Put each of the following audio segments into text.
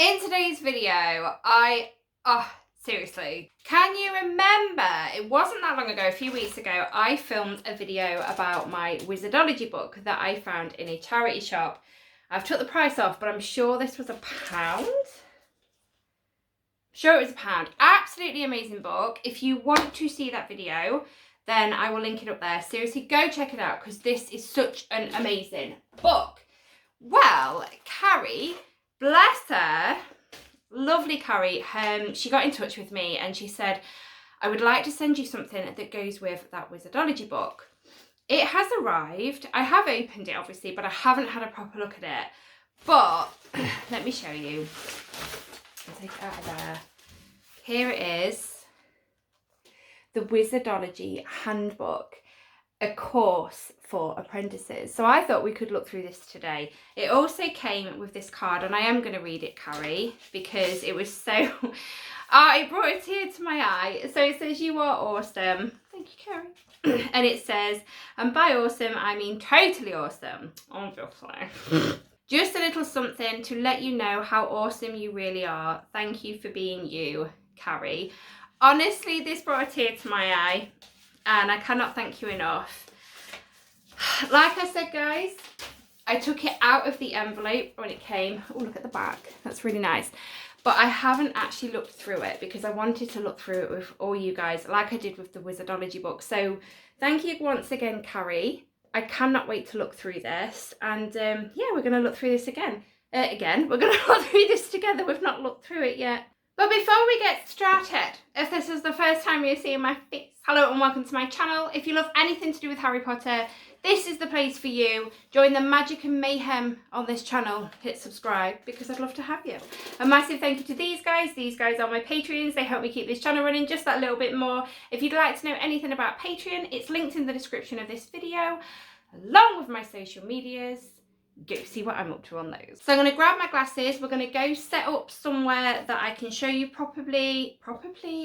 In today's video, seriously, can you remember, it wasn't that long ago, a few weeks ago, I filmed a video about my wizardology book that I found in a charity shop. I've took the price off, but I'm sure this was £1. Sure, it was £1. Absolutely amazing book. If you want to see that video, then I will link it up there. Seriously, go check it out because this is such an amazing book. Well, Carrie, bless her, lovely Carrie, she got in touch with me and she said, I would like to send you something that goes with that wizardology book. It has arrived. I have opened it, obviously, but I haven't had a proper look at it. But let me show you. I'll take it out of there. Here it is. The Wizardology Handbook, a course for apprentices. So I thought we could look through this today. It also came with this card, and I am going to read it, Carrie, because it was so... it brought a tear to my eye. So it says, you are awesome. Thank you, Carrie. And it says, and by awesome, I mean totally awesome, obviously. Just a little something to let you know how awesome you really are. Thank you for being you, Carrie. Honestly, this brought a tear to my eye, and I cannot thank you enough. Like I said, guys, I took it out of the envelope when it came. Oh, look at the back. That's really nice. But I haven't actually looked through it because I wanted to look through it with all you guys, like I did with the Wizardology book. So thank you once again, Carrie. I cannot wait to look through this. And yeah, we're going to look through this again. We're going to look through this together. We've not looked through it yet. But before we get started, if this is the first time you're seeing my face, hello and welcome to my channel. If you love anything to do with Harry Potter, this is the place for you. Join the magic and mayhem on this channel. Hit subscribe because I'd love to have you. A massive thank you to these guys. These guys are my Patreons. They help me keep this channel running just that little bit more. If you'd like to know anything about Patreon, it's linked in the description of this video, along with my social medias. Go see what I'm up to on those. So I'm going to grab my glasses. We're going to go set up somewhere that I can show you properly.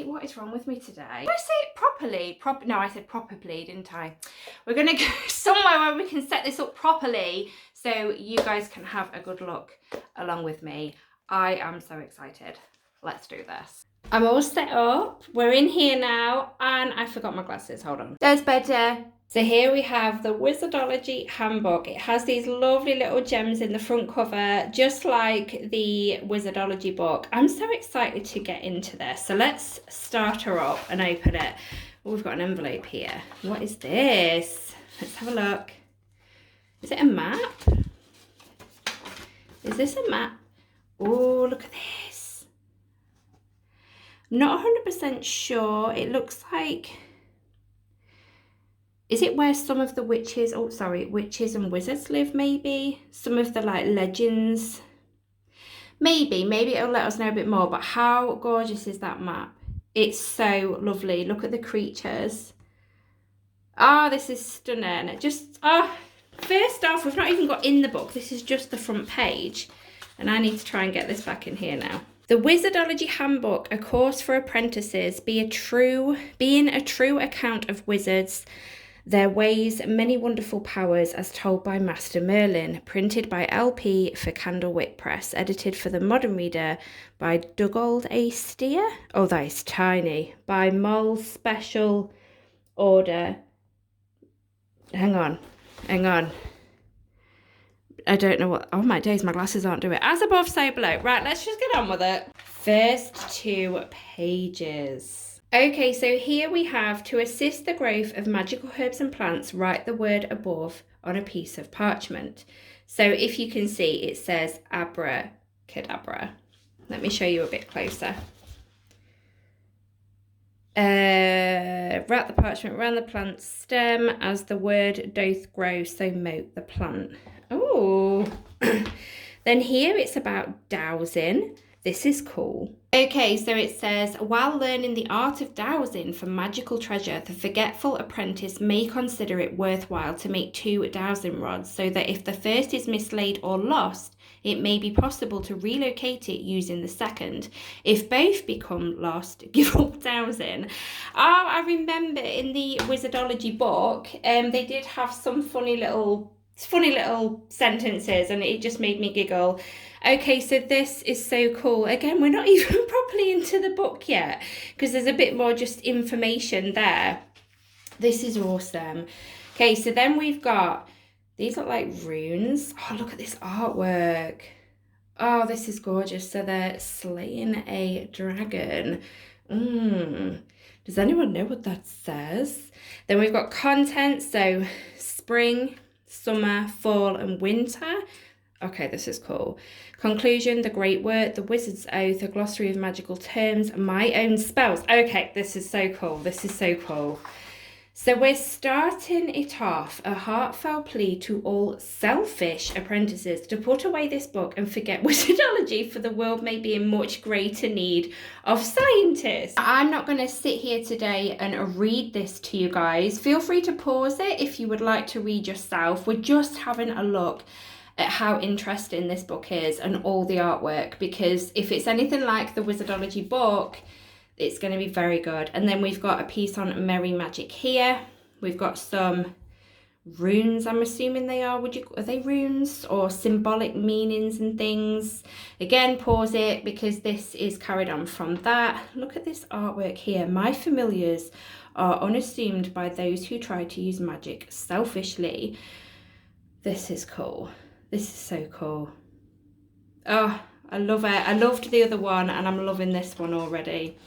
What is wrong with me today? Did I say it properly? No, I said properly, didn't I? We're going to go somewhere where we can set this up properly so you guys can have a good look along with me. I am so excited. Let's do this. I'm all set up. We're in here now, and I forgot my glasses. Hold on. There's better. So here we have the Wizardology Handbook. It has these lovely little gems in the front cover, just like the Wizardology book. I'm so excited to get into this. So let's start her up and open it. Oh, we've got an envelope here. What is this? Let's have a look. Is it a map? Is this a map? Oh, look at this. I'm not 100% sure. It looks like... Is it where some of the witches, witches and wizards live, maybe? Some of the, like, legends? Maybe it'll let us know a bit more, but how gorgeous is that map? It's so lovely. Look at the creatures. Oh, this is stunning. First off, we've not even got in the book. This is just the front page, and I need to try and get this back in here now. The Wizardology Handbook, a course for apprentices, being a true account of wizards, their ways, many wonderful powers, as told by Master Merlin, printed by LP for Candlewick Press, edited for the modern reader by Dugald A. Steer. Oh, that is tiny. By Moll's Special Order. Hang on. I don't know what... Oh, my days, my glasses aren't doing it. As above, so below. Right, let's just get on with it. First 2 pages. Okay, so here we have, to assist the growth of magical herbs and plants, write the word above on a piece of parchment. So if you can see, it says abracadabra. Let me show you a bit closer. Wrap the parchment around the plant's stem, as the word doth grow, so mote the plant. Oh, then here it's about dowsing. This is cool. Okay, so it says, while learning the art of dowsing for magical treasure, the forgetful apprentice may consider it worthwhile to make 2 dowsing rods, so that if the first is mislaid or lost, it may be possible to relocate it using the second. If both become lost, give up dowsing. Oh, I remember in the Wizardology book, they did have some funny little sentences, and it just made me giggle. Okay, so this is so cool. Again, we're not even properly into the book yet because there's a bit more just information there. This is awesome. Okay, so then we've got, these look like runes. Oh, look at this artwork. Oh, this is gorgeous. So they're slaying a dragon. Does anyone know what that says? Then we've got content. So spring, summer, fall, and winter. Okay, this is cool. Conclusion, the great word, the wizard's oath, a glossary of magical terms, my own spells. Okay, this is so cool. This is so cool. So we're starting it off, a heartfelt plea to all selfish apprentices to put away this book and forget wizardology, for the world may be in much greater need of scientists. I'm not going to sit here today and read this to you guys. Feel free to pause it if you would like to read yourself. We're just having a look at how interesting this book is and all the artwork, because if it's anything like the wizardology book, it's going to be very good. And then we've got a piece on merry magic here. We've got some runes, I'm assuming they are. Are they runes or symbolic meanings and things? Again, pause it because this is carried on from that. Look at this artwork here. My familiars are unassumed by those who try to use magic selfishly. This is cool. This is so cool. Oh, I love it. I loved the other one and I'm loving this one already.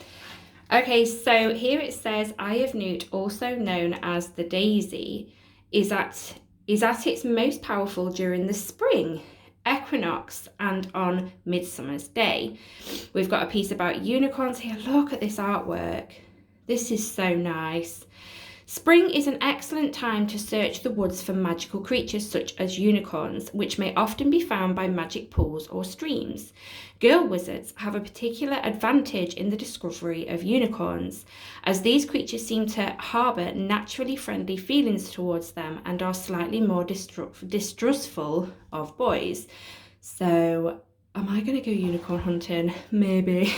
Okay, so here it says, Eye of Newt, also known as the daisy, is at its most powerful during the spring equinox and on Midsummer's Day. We've got a piece about unicorns here. Look at this artwork. This is so nice. Spring is an excellent time to search the woods for magical creatures such as unicorns, which may often be found by magic pools or streams. Girl wizards have a particular advantage in the discovery of unicorns, as these creatures seem to harbour naturally friendly feelings towards them and are slightly more distrustful of boys. So, am I going to go unicorn hunting? Maybe.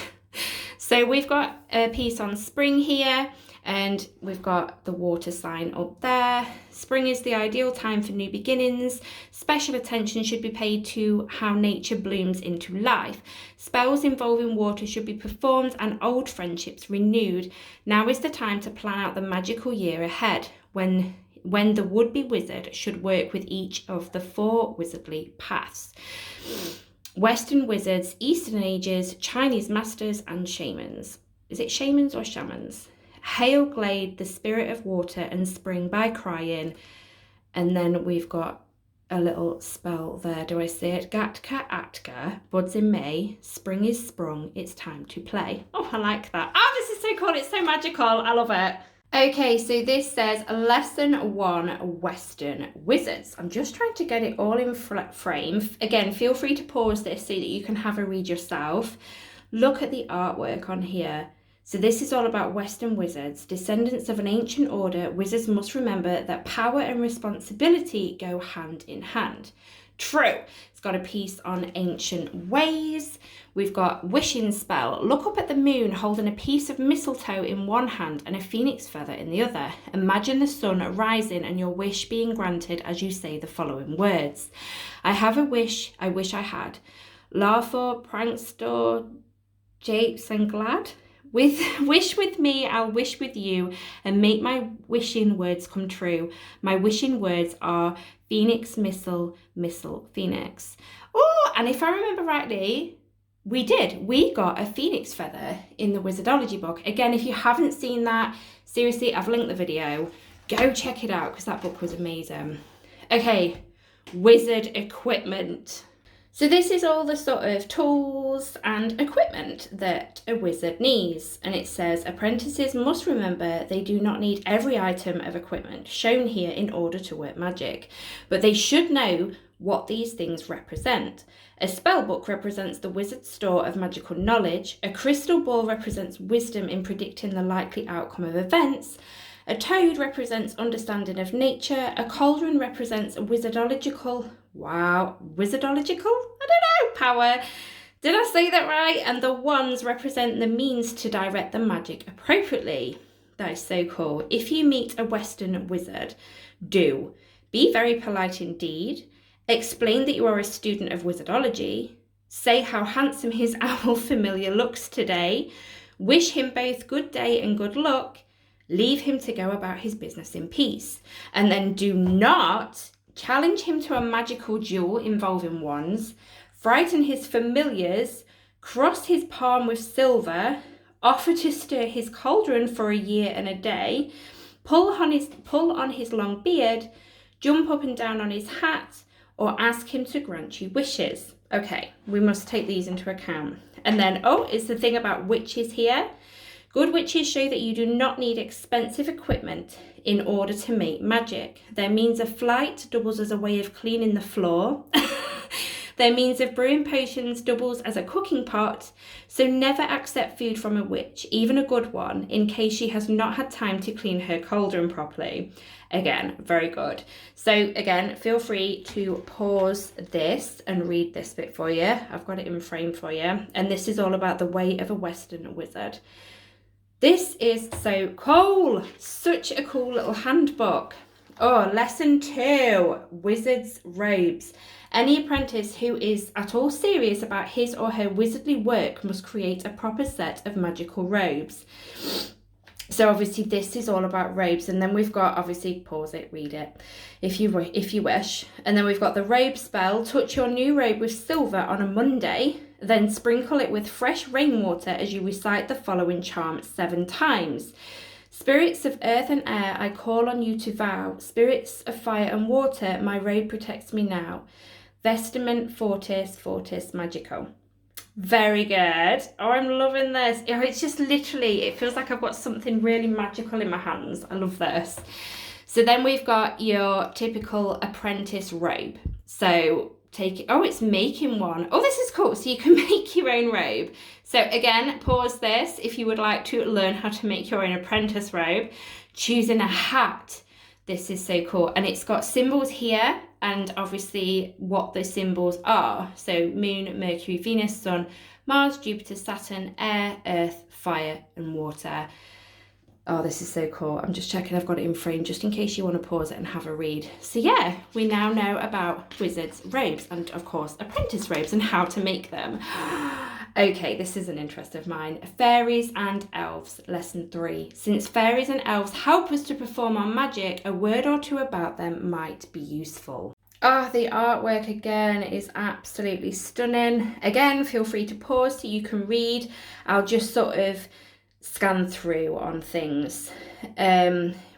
So we've got a piece on spring here. And we've got the water sign up there. Spring is the ideal time for new beginnings. Special attention should be paid to how nature blooms into life. Spells involving water should be performed and old friendships renewed. Now is the time to plan out the magical year ahead, when the would-be wizard should work with each of the 4 wizardly paths. Western wizards, Eastern ages, Chinese masters, and shamans. Is it shamans or shamans? Hail Glade, the spirit of water, and spring by crying. And then we've got a little spell there. Do I say it? Gatka Atka, buds in May, spring is sprung, it's time to play. Oh, I like that. Oh, this is so cool. It's so magical. I love it. Okay, so this says Lesson 1, Western Wizards. I'm just trying to get it all in frame. Again, feel free to pause this so that you can have a read yourself. Look at the artwork on here. So this is all about Western wizards. Descendants of an ancient order, wizards must remember that power and responsibility go hand in hand. True. It's got a piece on ancient ways. We've got wishing spell. Look up at the moon holding a piece of mistletoe in one hand and a phoenix feather in the other. Imagine the sun rising and your wish being granted as you say the following words. I have a wish I wish I had. Larfor, prankster, japes and glad. Wish with me, I'll wish with you, and make my wishing words come true. My wishing words are phoenix, missile, missile, phoenix. Oh, and if I remember rightly, we got a phoenix feather in the wizardology book. Again, if you haven't seen that, seriously, I've linked the video. Go check it out because that book was amazing. Okay, wizard equipment. So this is all the sort of tools and equipment that a wizard needs. And it says, apprentices must remember they do not need every item of equipment shown here in order to work magic, but they should know what these things represent. A spell book represents the wizard's store of magical knowledge. A crystal ball represents wisdom in predicting the likely outcome of events. A toad represents understanding of nature. A cauldron represents a wizardological, I don't know, power. Did I say that right? And the wands represent the means to direct the magic appropriately. That is so cool. If you meet a Western wizard, be very polite indeed. Explain that you are a student of wizardology. Say how handsome his owl familiar looks today. Wish him both good day and good luck. Leave him to go about his business in peace. And then do not challenge him to a magical duel involving wands. Frighten his familiars. Cross his palm with silver. Offer to stir his cauldron for a year and a day. Pull on his long beard. Jump up and down on his hat. Or ask him to grant you wishes. Okay, we must take these into account. And then, it's the thing about witches here. Good witches show that you do not need expensive equipment in order to make magic. Their means of flight doubles as a way of cleaning the floor. Their means of brewing potions doubles as a cooking pot. So never accept food from a witch, even a good one, in case she has not had time to clean her cauldron properly. Again, very good. So again, feel free to pause this and read this bit for you. I've got it in frame for you. And this is all about the way of a Western wizard. This is so cool. Such a cool little handbook. Lesson 2, wizard's robes. Any apprentice who is at all serious about his or her wizardly work must create a proper set of magical robes. So obviously this is all about robes, and then we've got, obviously pause it, read it if you wish. And then we've got the robe spell. Touch your new robe with silver on a Monday, then sprinkle it with fresh rainwater as you recite the following charm 7 times. Spirits of earth and air, I call on you to vow. Spirits of fire and water, my robe protects me now. Vestiment fortis, fortis magico. Very good. I'm loving this. It's just literally, it feels like I've got something really magical in my hands. I love this. So then we've got your typical apprentice robe. So it's making one. This is cool. So you can make your own robe. So again, pause this if you would like to learn how to make your own apprentice robe. Choosing a hat. This is so cool. And it's got symbols here and obviously what the symbols are. So moon, Mercury, Venus, Sun, Mars, Jupiter, Saturn, air, earth, fire and water. This is so cool. I'm just checking I've got it in frame just in case you want to pause it and have a read. So yeah, we now know about wizards' robes and of course apprentice robes and how to make them. Okay, this is an interest of mine. Fairies and elves, lesson 3. Since fairies and elves help us to perform our magic, a word or two about them might be useful. The artwork again is absolutely stunning. Again, feel free to pause so you can read. I'll just sort of scan through on things.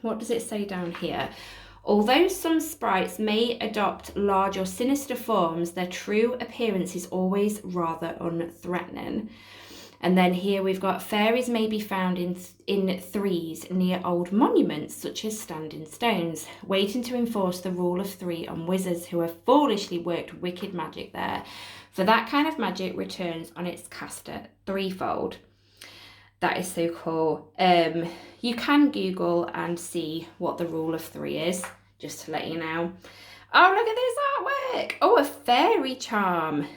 What does it say down here? Although some sprites may adopt large or sinister forms, their true appearance is always rather unthreatening. And then here we've got fairies may be found in threes near old monuments such as standing stones, waiting to enforce the rule of 3 on wizards who have foolishly worked wicked magic there. For that kind of magic returns on its caster threefold. That is so cool. You can Google and see what the rule of 3 is, just to let you know. Look at this artwork. A fairy charm.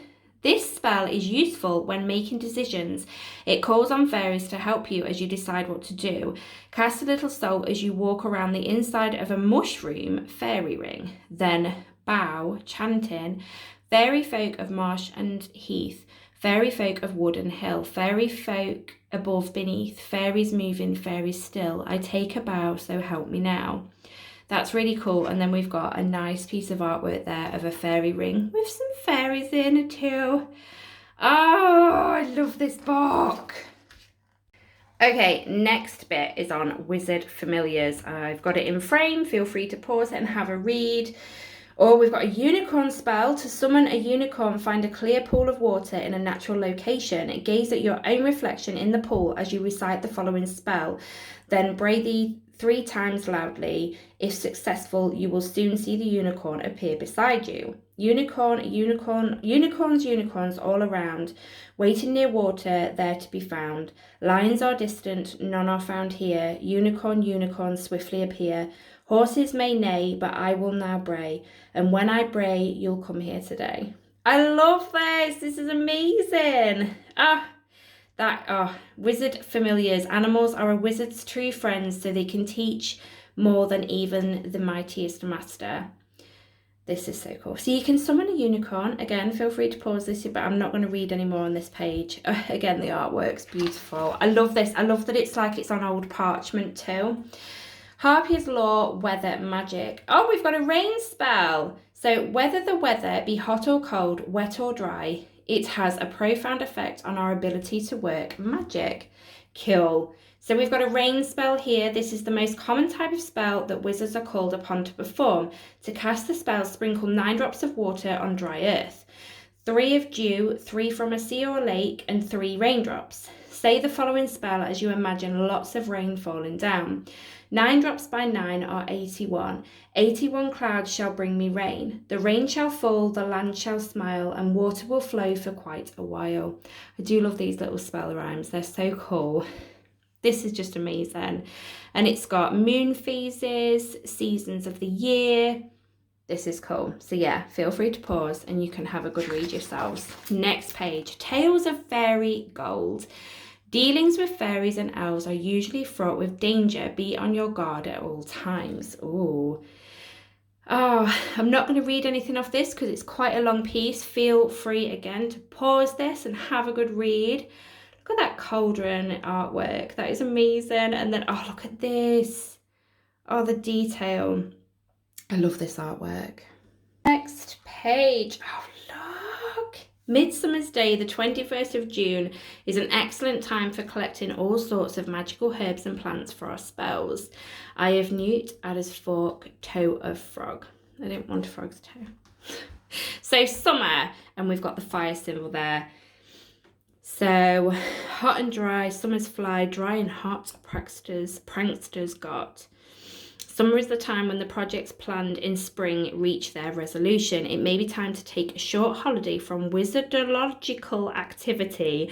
This spell is useful when making decisions. It calls on fairies to help you as you decide what to do. Cast a little salt as you walk around the inside of a mushroom fairy ring. Then bow, chanting, fairy folk of marsh and heath, fairy folk of wood and hill, fairy folk above beneath, fairies moving, fairies still. I take a bow, so help me now. That's really cool. And then we've got a nice piece of artwork there of a fairy ring with some fairies in it too. I love this book. Okay, next bit is on wizard familiars. I've got it in frame. Feel free to pause it and have a read. We've got a unicorn spell. To summon a unicorn, find a clear pool of water in a natural location. Gaze at your own reflection in the pool as you recite the following spell. Then bray thee 3 times loudly. If successful, you will soon see the unicorn appear beside you. Unicorn, unicorn, unicorns all around, waiting near water, there to be found. Lions are distant, none are found here. Unicorn, swiftly appear. Horses may neigh, but I will now bray, and when I bray, you'll come here today. I love this. This is amazing. Wizard familiars. Animals are a wizard's true friends, so they can teach more than even the mightiest master. This is so cool. So you can summon a unicorn. Again, feel free to pause this, but I'm not going to read any more on this page. Again, the artwork's beautiful. I love this. I love that it's like it's on old parchment too. Harpy's Law, Weather, Magic. Oh, we've got a rain spell. So whether the weather be hot or cold, wet or dry, it has a profound effect on our ability to work magic. Cool. So we've got a rain spell here. This is the most common type of spell that wizards are called upon to perform. To cast the spell, sprinkle 9 drops of water on dry earth. 3 of dew, 3 from a sea or lake, and 3 raindrops. Say the following spell as you imagine lots of rain falling down. 9 drops by 9 are 81. 81 clouds shall bring me rain. The rain shall fall, the land shall smile, and water will flow for quite a while. I do love these little spell rhymes. They're so cool. This is just amazing. And it's got moon phases, seasons of the year. This is cool. So yeah, feel free to pause and you can have a good read yourselves. Next page, Tales of Fairy Gold. Dealings with fairies and elves are usually fraught with danger. Be on your guard at all times. Ooh. Oh, I'm not going to read anything off this because it's quite a long piece. Feel free again to pause this and have a good read. Look at that cauldron artwork. That is amazing. And then, oh, look at this. Oh, the detail. I love this artwork. Next page. Oh, look. Midsummer's Day, the 21st of June, is an excellent time for collecting all sorts of magical herbs and plants for our spells. Eye of Newt, Adder's Fork, Toe of Frog. I don't want a frog's toe. So summer, and we've got the fire symbol there. So hot and dry, summer's fly, dry and hot, pranksters got. Summer is the time when the projects planned in spring reach their resolution. It may be time to take a short holiday from wizardological activity.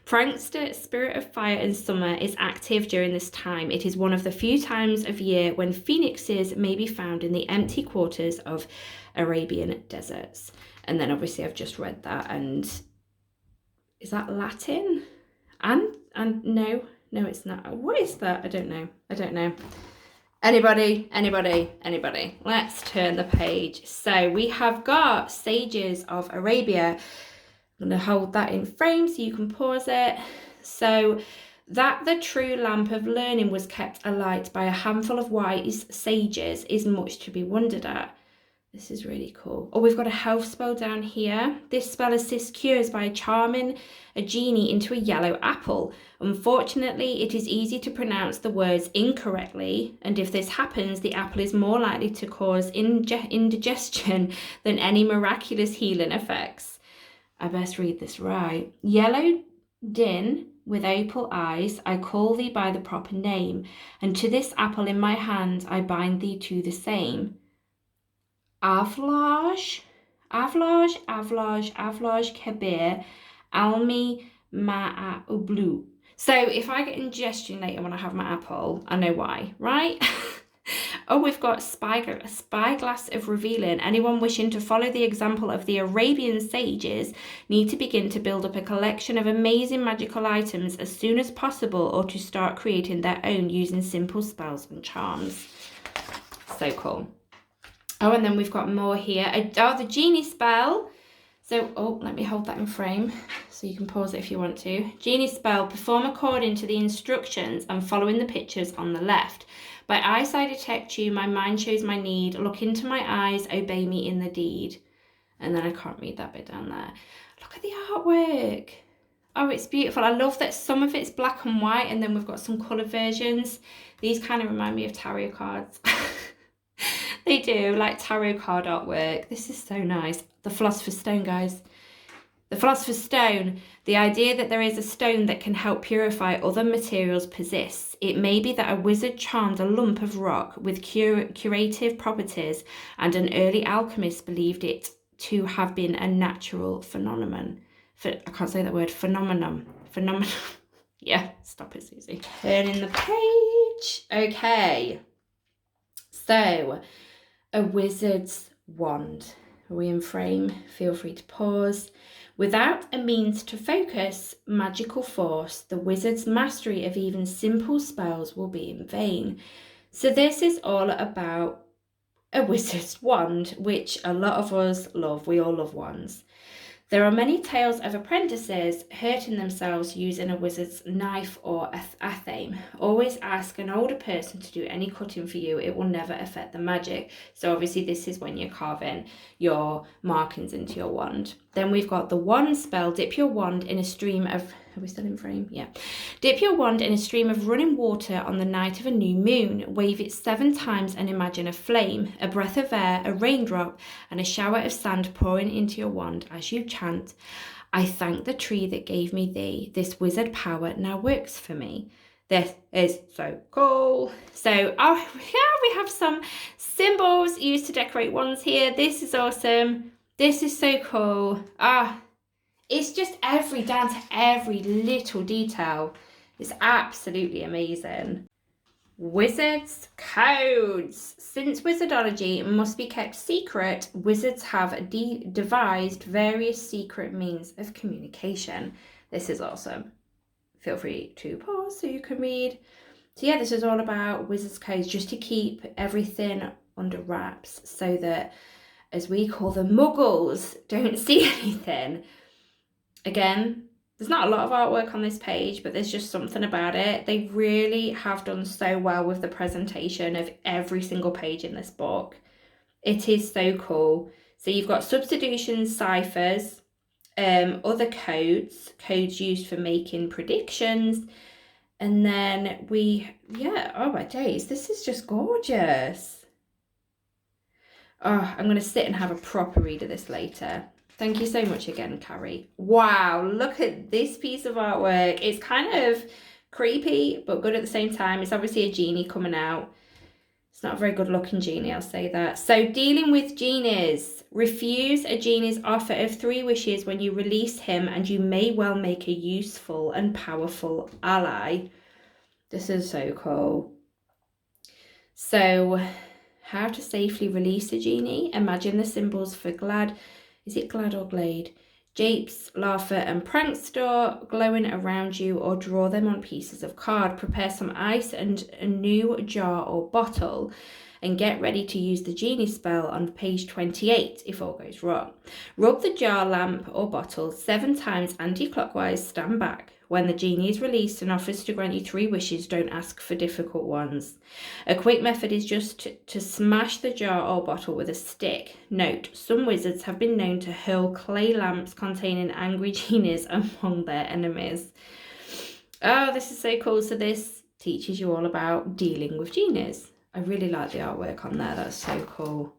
Prankster, spirit of fire and summer, is active during this time. It is one of the few times of year when phoenixes may be found in the empty quarters of Arabian deserts. And then obviously I've just read that, and is that Latin? And no, it's not. What is that? I don't know. Anybody? Let's turn the page. So we have got Sages of Arabia. I'm going to hold that in frame so you can pause it. So that the true lamp of learning was kept alight by a handful of wise sages is much to be wondered at. This is really cool. Oh, we've got a health spell down here. This spell assists cures by charming a genie into a yellow apple. Unfortunately, it is easy to pronounce the words incorrectly, and if this happens, the apple is more likely to cause indigestion than any miraculous healing effects. I best read this right. Yellow din with opal eyes, I call thee by the proper name, and to this apple in my hand I bind thee to the same. Avlaj Kabir, Almi Ma'a Ublu. So if I get indigestion later when I have my apple, I know why, right? Oh, we've got spyglass of revealing. Anyone wishing to follow the example of the Arabian sages need to begin to build up a collection of amazing magical items as soon as possible, or to start creating their own using simple spells and charms. So cool. Oh, and then we've got more here. Oh, the genie spell. So, oh, let me hold that in frame so you can pause it if you want to. Genie spell, perform according to the instructions and following the pictures on the left. By eyesight detect you, my mind shows my need. Look into my eyes, obey me in the deed. And then I can't read that bit down there. Look at the artwork. Oh, it's beautiful. I love that some of it's black and white, and then we've got some colour versions. These kind of remind me of tarot cards. They do, like tarot card artwork. This is so nice. The Philosopher's Stone, guys. The Philosopher's Stone. The idea that there is a stone that can help purify other materials persists. It may be that a wizard charmed a lump of rock with curative properties, and an early alchemist believed it to have been a natural phenomenon. I can't say that word. Phenomenon. Yeah, stop it, Susie. Turning the page. Okay. So, a wizard's wand. Are we in frame? Feel free to pause. Without a means to focus magical force, the wizard's mastery of even simple spells will be in vain. So this is all about a wizard's wand, which a lot of us love. We all love wands. There are many tales of apprentices hurting themselves using a wizard's knife or athame. Always ask an older person to do any cutting for you. It will never affect the magic. So obviously this is when you're carving your markings into your wand. Then we've got the wand spell. Dip your wand in a stream of... Are we still in frame? Yeah. Dip your wand in a stream of running water on the night of a new moon. Wave it 7 times and imagine a flame, a breath of air, a raindrop, and a shower of sand pouring into your wand as you chant, I thank the tree that gave me thee. This wizard power now works for me. This is so cool. So yeah, we have some symbols used to decorate wands here. This is awesome. This is so cool. It's just down to every little detail. It's absolutely amazing. Wizards' codes. Since wizardology must be kept secret, wizards have devised various secret means of communication. This is awesome. Feel free to pause so you can read. So yeah, this is all about wizards' codes, just to keep everything under wraps so that, as we call them, muggles don't see anything. Again, there's not a lot of artwork on this page, but there's just something about it. They really have done so well with the presentation of every single page in this book. It is so cool. So you've got substitutions, ciphers, other codes used for making predictions. And then oh my days, this is just gorgeous. Oh, I'm going to sit and have a proper read of this later. Thank you so much again, Carrie. Wow, look at this piece of artwork. It's kind of creepy, but good at the same time. It's obviously a genie coming out. It's not a very good looking genie, I'll say that. So dealing with genies. Refuse a genie's offer of 3 wishes when you release him, and you may well make a useful and powerful ally. This is so cool. So how to safely release a genie. Imagine the symbols for glad. Is it glad or glade? Japes, laugher and prankster glowing around you, or draw them on pieces of card. Prepare some ice and a new jar or bottle and get ready to use the genie spell on page 28 if all goes wrong. Rub the jar, lamp or bottle 7 times anti-clockwise, stand back. When the genie is released and offers to grant you 3 wishes, don't ask for difficult ones. A quick method is just to smash the jar or bottle with a stick. Note, some wizards have been known to hurl clay lamps containing angry genies among their enemies. Oh, this is so cool. So this teaches you all about dealing with genies. I really like the artwork on there. That's so cool.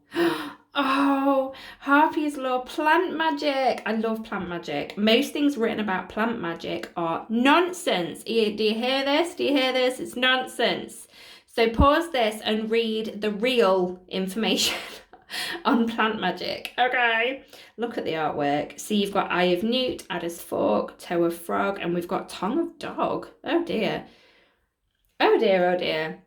Oh, Harpy's Law, plant magic. I love plant magic. Most things written about plant magic are nonsense. Do you hear this? Do you hear this? It's nonsense. So pause this and read the real information on plant magic. Okay, look at the artwork. So you've got Eye of Newt, Adder's Fork, Toe of Frog, and we've got Tongue of Dog. Oh dear. Oh dear, oh dear.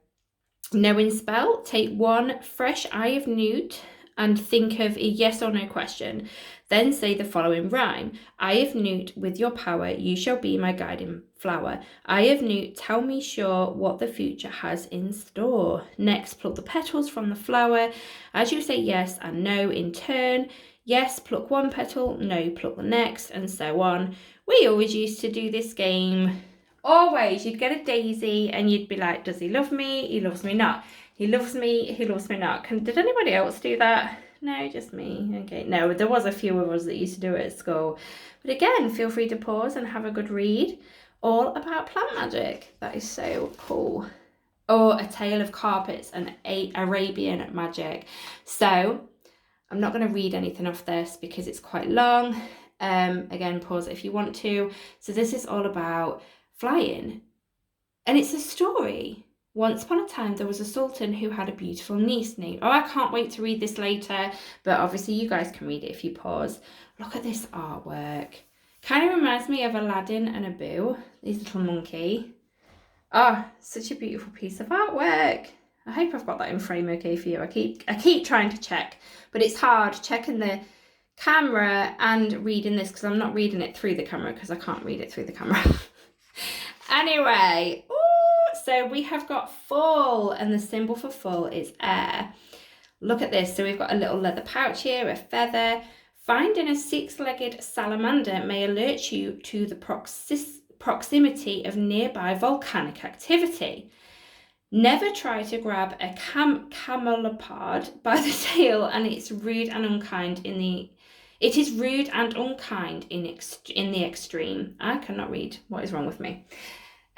Knowing spell, take 1 fresh Eye of Newt and think of a yes or no question. Then say the following rhyme. Eye of Newt, with your power, you shall be my guiding flower. Eye of Newt, tell me sure what the future has in store. Next, pluck the petals from the flower. As you say yes and no in turn, yes, pluck 1 petal, no, pluck the next, and so on. We always used to do this game. Always, you'd get a daisy and you'd be like, does he love me? He loves me not. He loves me, he loves me not. Did anybody else do that? No, just me. Okay, no, there was a few of us that used to do it at school. But again, feel free to pause and have a good read. All about plant magic. That is so cool. Or A Tale of Carpets and Arabian Magic. So, I'm not going to read anything off this because it's quite long. Again, pause if you want to. So this is all about flying. And it's a story. Once upon a time, there was a sultan who had a beautiful niece named... Oh, I can't wait to read this later. But obviously, you guys can read it if you pause. Look at this artwork. Kind of reminds me of Aladdin and Abu. This little monkey. Oh, such a beautiful piece of artwork. I hope I've got that in frame okay for you. I keep trying to check. But it's hard checking the camera and reading this because I'm not reading it through the camera because I can't read it through the camera. Anyway, so we have got fall, and the symbol for fall is air. Look at this. So we've got a little leather pouch here, a feather. Finding a 6-legged salamander may alert you to the proximity of nearby volcanic activity. Never try to grab a camelopard by the tail, and it's rude and unkind in the... It is rude and unkind in the extreme. I cannot read. What is wrong with me?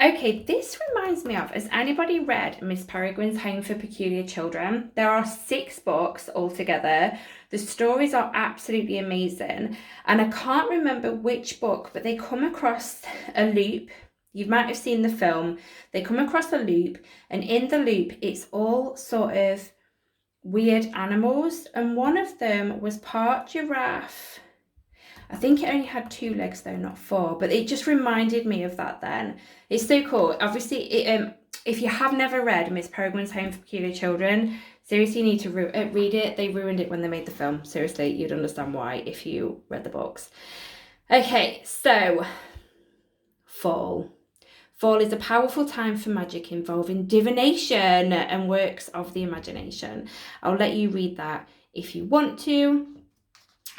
Okay, this reminds me of, has anybody read Miss Peregrine's Home for Peculiar Children? There are 6 books altogether. The stories are absolutely amazing. And I can't remember which book, but they come across a loop. You might have seen the film. They come across a loop, and in the loop, it's all sort of weird animals. And one of them was part giraffe. I think it only had 2 legs though, not 4, but it just reminded me of that then. It's so cool. Obviously, if you have never read Miss Peregrine's Home for Peculiar Children, seriously, you need to read it. They ruined it when they made the film. Seriously, you'd understand why if you read the books. Okay, so fall. Fall is a powerful time for magic involving divination and works of the imagination. I'll let you read that if you want to.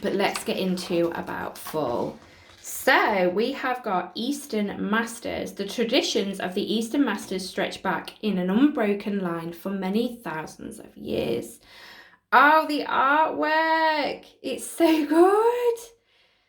But let's get into about fall. So we have got Eastern Masters. The traditions of the Eastern Masters stretch back in an unbroken line for many thousands of years. Oh, the artwork. It's so good.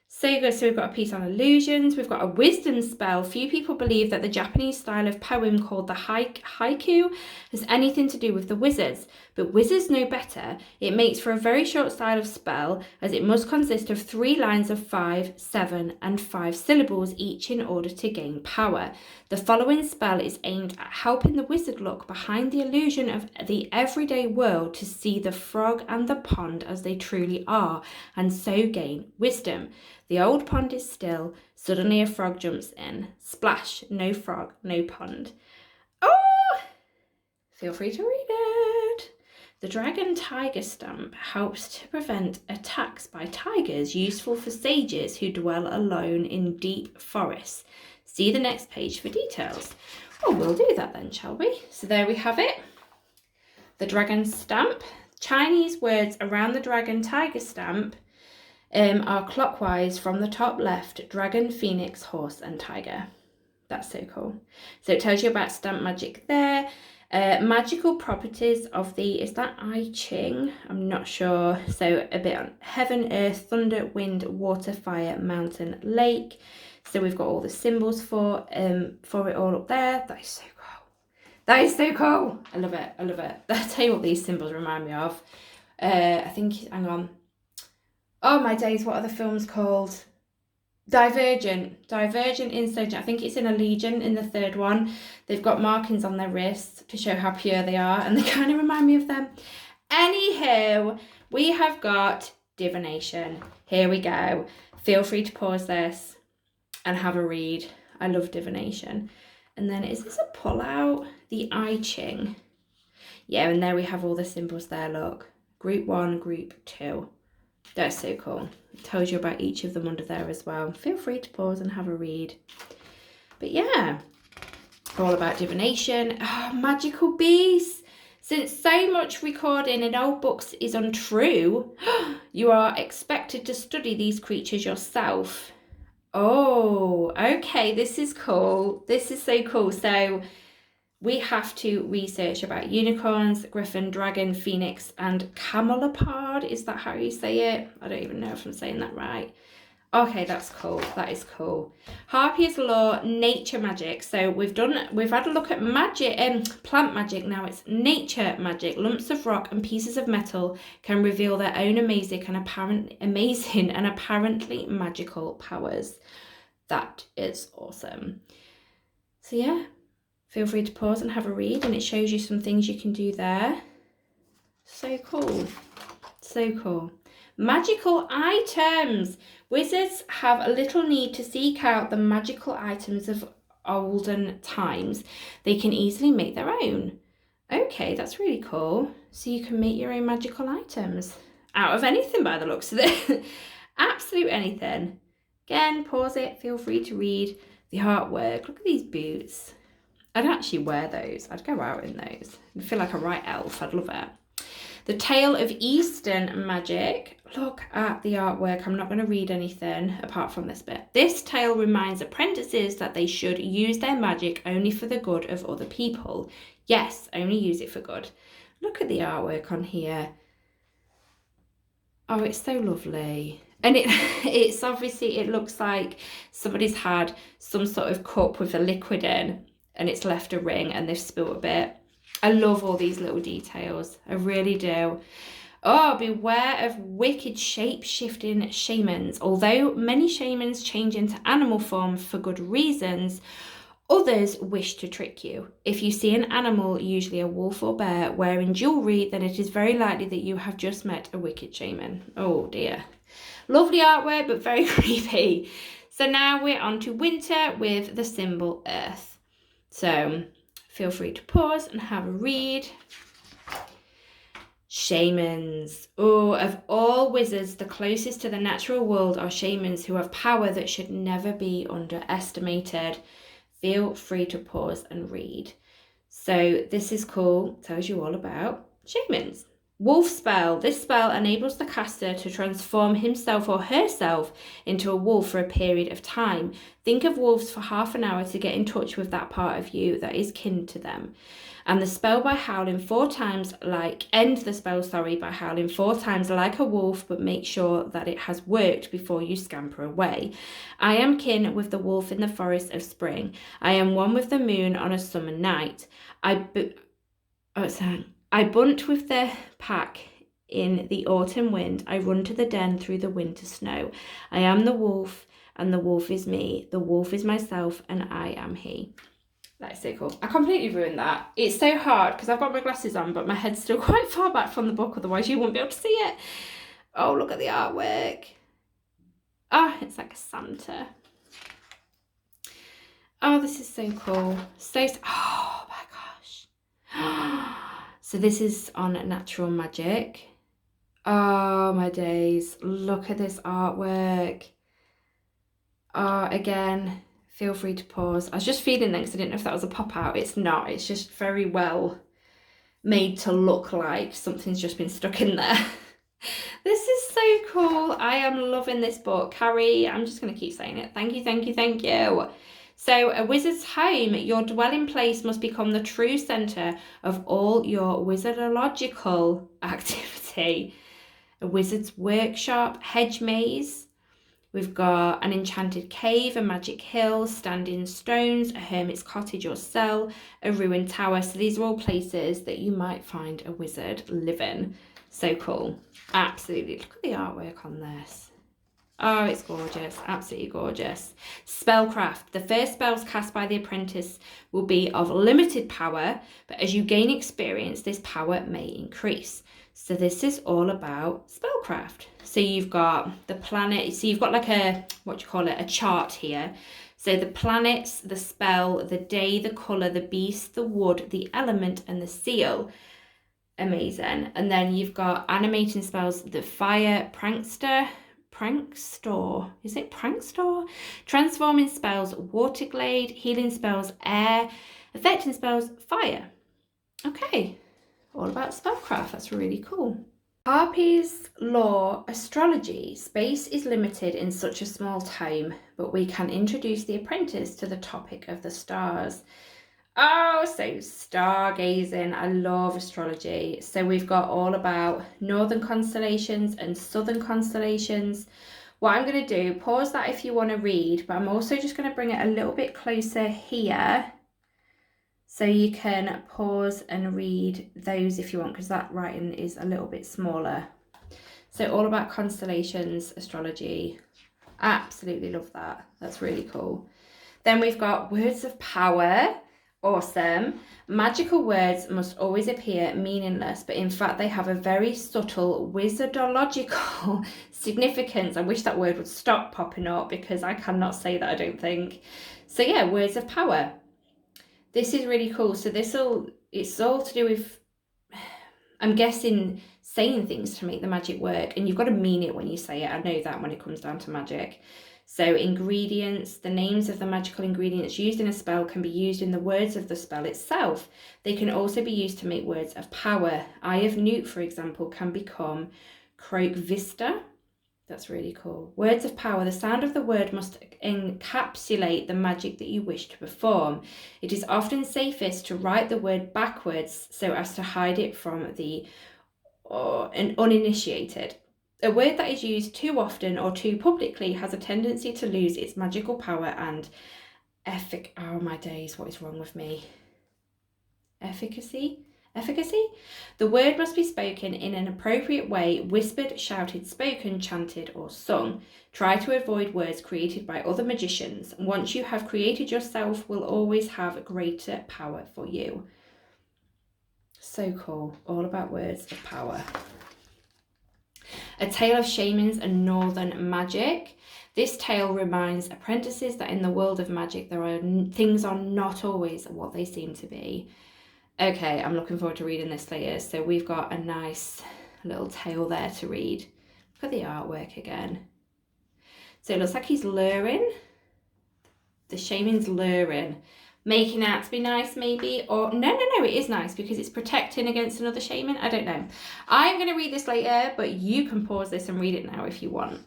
So good. So we've got a piece on illusions. We've got a wisdom spell. Few people believe that the Japanese style of poem called the haiku has anything to do with the wizards. But wizards know better. It makes for a very short style of spell, as it must consist of 3 lines of 5, 7, and 5 syllables each in order to gain power. The following spell is aimed at helping the wizard look behind the illusion of the everyday world to see the frog and the pond as they truly are, and so gain wisdom. The old pond is still. Suddenly a frog jumps in. Splash, no frog, no pond. Oh! Feel free to read it. The dragon tiger stamp helps to prevent attacks by tigers, useful for sages who dwell alone in deep forests. See the next page for details. Oh, we'll do that then, shall we? So there we have it. The dragon stamp. Chinese words around the dragon tiger stamp are clockwise from the top left: dragon, phoenix, horse, and tiger. That's so cool. So it tells you about stamp magic there. Magical properties of the, is that I Ching? I'm not sure. So a bit on heaven, earth, thunder, wind, water, fire, mountain, lake. So we've got all the symbols for it all up there. That is so cool. That is so cool. I love it. I love it. I'll tell you what these symbols remind me of. I think, hang on. Oh my days, what are the films called? Divergent, Insurgent. I think it's in Allegiant in the 3rd one. They've got markings on their wrists to show how pure they are, and they kind of remind me of them. Anywho, we have got divination. Here we go. Feel free to pause this and have a read. I love divination. And then is this a pull out? The I Ching. Yeah, and there we have all the symbols there, look. Group 1, Group 2. That's so cool. It tells you about each of them under there as well. Feel free to pause and have a read. But yeah, all about divination. Oh, magical beasts. Since so much recording in old books is untrue, you are expected to study these creatures yourself. Oh, okay, this is cool. This is so cool. So we have to research about unicorns, griffin, dragon, phoenix, and camelopard. Is that how you say it? I don't even know if I'm saying that right. Okay, that's cool. That is cool. Harpy's law, nature magic. So we've had a look at magic and plant magic. Now it's nature magic. Lumps of rock and pieces of metal can reveal their own amazing and apparently magical powers. That is awesome. So yeah. Feel free to pause and have a read, and it shows you some things you can do there. So cool. So cool. Magical items. Wizards have a little need to seek out the magical items of olden times. They can easily make their own. Okay, that's really cool. So you can make your own magical items. Out of anything by the looks of it. Absolute anything. Again, pause it. Feel free to read the artwork. Look at these boots. I'd actually wear those. I'd go out in those. I'd feel like a right elf. I'd love it. The Tale of Eastern Magic. Look at the artwork. I'm not going to read anything apart from this bit. This tale reminds apprentices that they should use their magic only for the good of other people. Yes, only use it for good. Look at the artwork on here. Oh, it's so lovely. And it's obviously, it looks like somebody's had some sort of cup with a liquid in and it's left a ring and they've spilled a bit. I love all these little details. I really do. Oh, beware of wicked shape-shifting shamans. Although many shamans change into animal form for good reasons, others wish to trick you. If you see an animal, usually a wolf or bear, wearing jewellery, then it is very likely that you have just met a wicked shaman. Oh dear. Lovely artwork, but very creepy. So now we're on to winter with the symbol Earth. So feel free to pause and have a read. Shamans. Oh, of all wizards, the closest to the natural world are shamans who have power that should never be underestimated. Feel free to pause and read. So this is cool. Tells you all about shamans. Wolf spell. This spell enables the caster to transform himself or herself into a wolf for a period of time. Think of wolves for half an hour to get in touch with that part of you that is kin to them. And the spell by howling 4 times like, end the spell, by howling 4 times like a wolf, but make sure that it has worked before you scamper away. I am kin with the wolf in the forest of spring. I am one with the moon on a summer night. I bunt with the pack in the autumn wind. I run to the den through the winter snow. I am the wolf, and the wolf is me. The wolf is myself, and I am he. That is so cool. I completely ruined that. It's so hard because I've got my glasses on, but my head's still quite far back from the book, otherwise you won't be able to see it. Oh, look at the artwork. Oh, it's like a Santa. Oh, this is so cool. Oh my gosh. So this is on Natural Magic. Oh my days. Look at this artwork. Oh, again, feel free to pause. I was just feeling that because I didn't know if that was a pop out. It's not. It's just very well made to look like something's just been stuck in there. This is so cool. I am loving this book. Carrie, I'm just going to keep saying it. Thank you, thank you, thank you. So a wizard's home, your dwelling place must become the true centre of all your wizardological activity. A wizard's workshop, hedge maze. We've got an enchanted cave, a magic hill, standing stones, a hermit's cottage or cell, a ruined tower. So these are all places that you might find a wizard living. So cool. Absolutely. Look at the artwork on this. Oh, it's gorgeous. Absolutely gorgeous. Spellcraft. The first spells cast by the apprentice will be of limited power, but as you gain experience, this power may increase. So this is all about spellcraft. So you've got the planet. So you've got like a, a chart here. So the planets, the spell, the day, the colour, the beast, the wood, the element, and the seal. Amazing. And then you've got animating spells, the fire, prankster, is it prankster? Transforming spells, waterglade, healing spells, air, affecting spells, fire. Okay, all about spellcraft. That's really cool. Harpy's Law, astrology. Space is limited in such a small time, but we can introduce the apprentice to the topic of the stars. Oh, so stargazing. I love astrology. So we've got all about northern constellations and southern constellations. What I'm going to do, pause that if you want to read, but I'm also just going to bring it a little bit closer here so you can pause and read those if you want, because that writing is a little bit smaller. So all about constellations, astrology. Absolutely love that. That's really cool. Then we've got words of power. Awesome. Magical words must always appear meaningless, but in fact they have a very subtle wizardological significance. I wish that word would stop popping up because I cannot say that, I don't think. So yeah, words of power. This is really cool. So it's all to do with, I'm guessing, saying things to make the magic work, and you've got to mean it when you say it. I know that when it comes down to magic. So ingredients, the names of the magical ingredients used in a spell can be used in the words of the spell itself. They can also be used to make words of power. Eye of Newt, for example, can become Croak Vista. That's really cool. Words of power. The sound of the word must encapsulate the magic that you wish to perform. It is often safest to write the word backwards so as to hide it from the uninitiated. A word that is used too often or too publicly has a tendency to lose its magical power and oh my days, what is wrong with me? Efficacy? The word must be spoken in an appropriate way, whispered, shouted, spoken, chanted, or sung. Try to avoid words created by other magicians. Once you have created yourself, will always have greater power for you. So cool. All about words of power. A Tale of Shamans and Northern Magic. This tale reminds apprentices that in the world of magic, things are not always what they seem to be. Okay, I'm looking forward to reading this later. So we've got a nice little tale there to read. Look at the artwork again. So it looks like he's luring. The shaman's luring. Making out to be nice maybe, or no, it is nice because it's protecting against another shaman. I don't know. I'm going to read this later, but you can pause this and read it now if you want.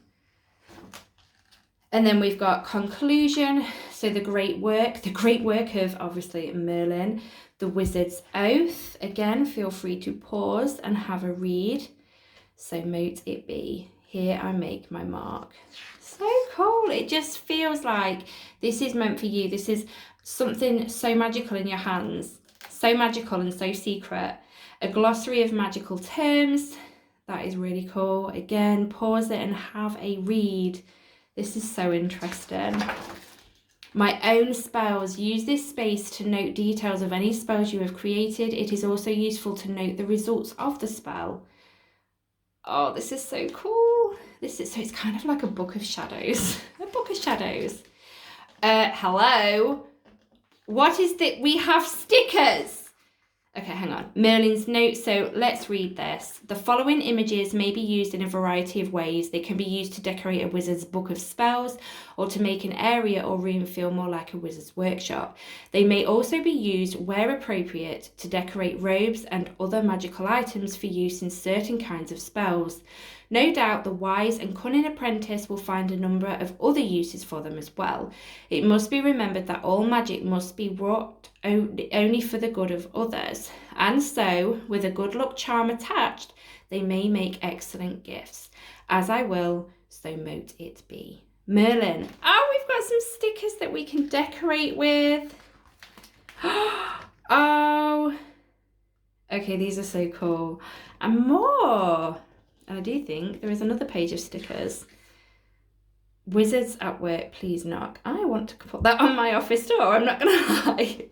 And then we've got conclusion. So the great work of obviously Merlin, the Wizard's Oath. Again, feel free to pause and have a read. So mote it be. Here I make my mark. So cool. It just feels like this is meant for you. This is something so magical in your hands. So magical and so secret. A glossary of magical terms. That is really cool. Again, pause it and have a read. This is so interesting. My own spells. Use this space to note details of any spells you have created. It is also useful to note the results of the spell. Oh, this is so cool. So it's kind of like a book of shadows. A book of shadows. Hello. What is that? We have stickers. Okay, hang on. Merlin's note. So let's read this. The following images may be used in a variety of ways. They can be used to decorate a wizard's book of spells or to make an area or room feel more like a wizard's workshop. They may also be used, where appropriate, to decorate robes and other magical items for use in certain kinds of spells. No doubt the wise and cunning apprentice will find a number of other uses for them as well. It must be remembered that all magic must be wrought only for the good of others, and so, with a good luck charm attached, they may make excellent gifts. As I will, so mote it be. Merlin. Oh, we've got some stickers that we can decorate with. Oh. Okay, these are so cool. And more. And I do think there is another page of stickers. Wizards at work, please knock. I want to put that on my office door, I'm not going to lie.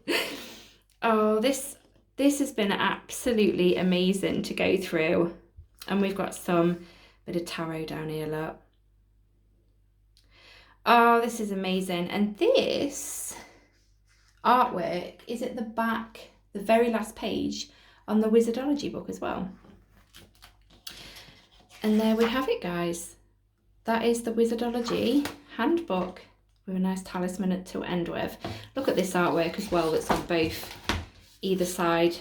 Oh, this has been absolutely amazing to go through. And we've got some bit of tarot down here, look. Oh, this is amazing. And this artwork is at the back, the very last page on the Wizardology book as well. And there we have it, guys. That is the Wizardology handbook with a nice talisman to end with. Look at this artwork as well that's on both either side.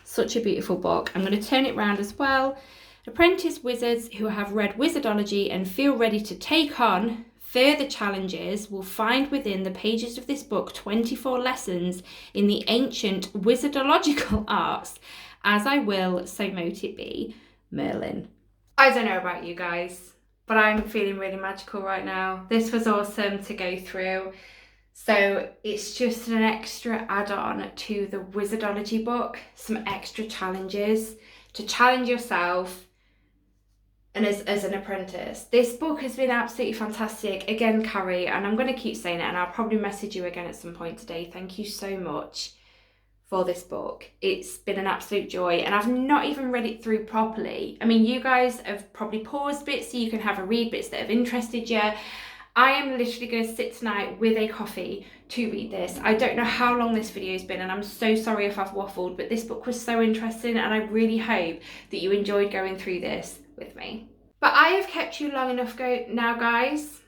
Such a beautiful book. I'm going to turn it round as well. Apprentice wizards who have read Wizardology and feel ready to take on further challenges will find within the pages of this book 24 lessons in the ancient wizardological arts. As I will, so mote it be. Merlin. I don't know about you guys, but I'm feeling really magical right now. This was awesome to go through. So it's just an extra add-on to the Wizardology book, some extra challenges to challenge yourself and as an apprentice. This book has been absolutely fantastic. Again, Carrie, and I'm going to keep saying it, and I'll probably message you again at some point today. Thank you so much for this book. It's been an absolute joy, and I've not even read it through properly. I mean, you guys have probably paused bits so you can have a read, bits that have interested you. I am literally going to sit tonight with a coffee to read this. I don't know how long this video's been, and I'm so sorry if I've waffled, but this book was so interesting, and I really hope that you enjoyed going through this with me. But I have kept you long enough now, guys.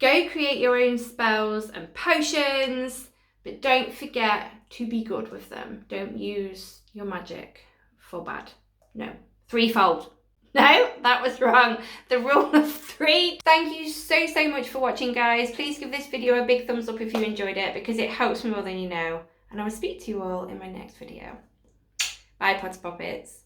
Go create your own spells and potions, but don't forget to be good with them. Don't use your magic for bad. No, threefold. No, that was wrong. The rule of 3. Thank you so much for watching, guys. Please give this video a big thumbs up if you enjoyed it, because it helps me more than you know. And I will speak to you all in my next video. Bye, Pots Poppets.